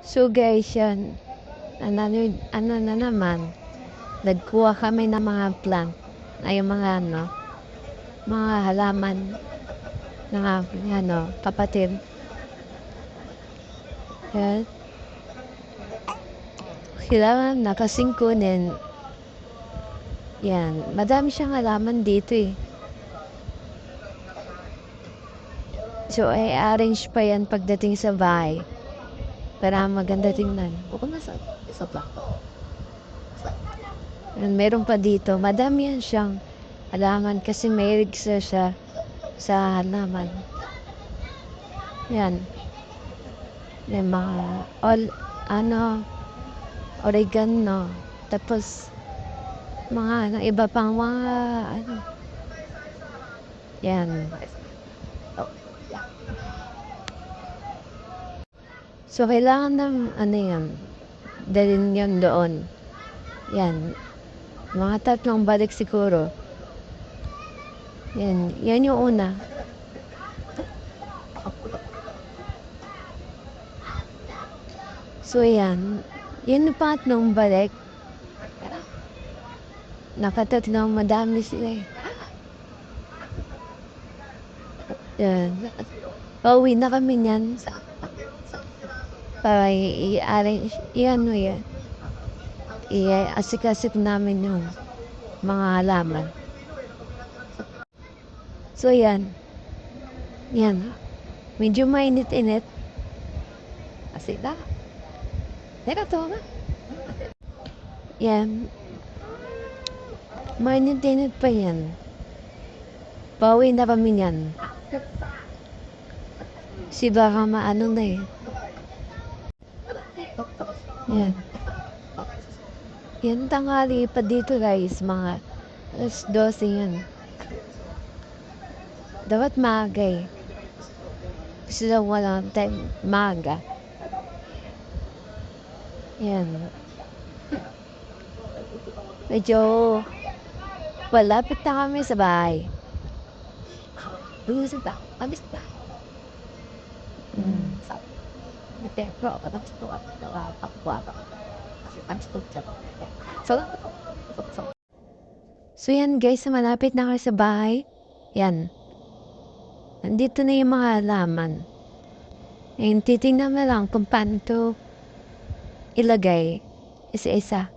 So guys, yan. Ano na naman, nagkuha kami ng mga plant, ay yung mga mga halaman ng aking kapatid. Yan. Kailangan nakasingkunin. Yan. Madami siyang halaman dito eh. So, i-arrange pa yan pagdating sa bahay. Para maganda tingnan. Bukod na sa plato. Meron pa dito. Madami yan siyang halaman kasi may siya sa halaman. Yan. May mga oregano. Tapos mga iba pang mga Yan. So, kailangan ng yan, dalhin yun doon. Yan. Mga 3 balik siguro. Yan. Yan yung una. So, yan. Yan yung 3 balik. Nakatatlong madami sila eh. Yan. Pauwi na kami niyan. Para i-arrange, i-asikasik namin yung mga halaman. So, yan. Yan. Medyo mainit-init. Asik dah. Teka to nga. Yan. Mainit-init pa yan. Pauwi na kami niyan. Si baka maano na eh. Yan. Yan tanghali pa dito guys. Mga 12 yan. Dapat maaga eh. Kasi daw walang time maaga. Yan. Medyo malapit na kami sa bahay. Busog ba? Mabis ba? Sa Pero ako tapos ito at pakwa ka. Kasi mabis ito siya. So yan guys, malapit na kami sa bahay. Yan. Nandito na yung mga halaman. Ngayon, titingnan mo lang kung paano ito ilagay isa-isa.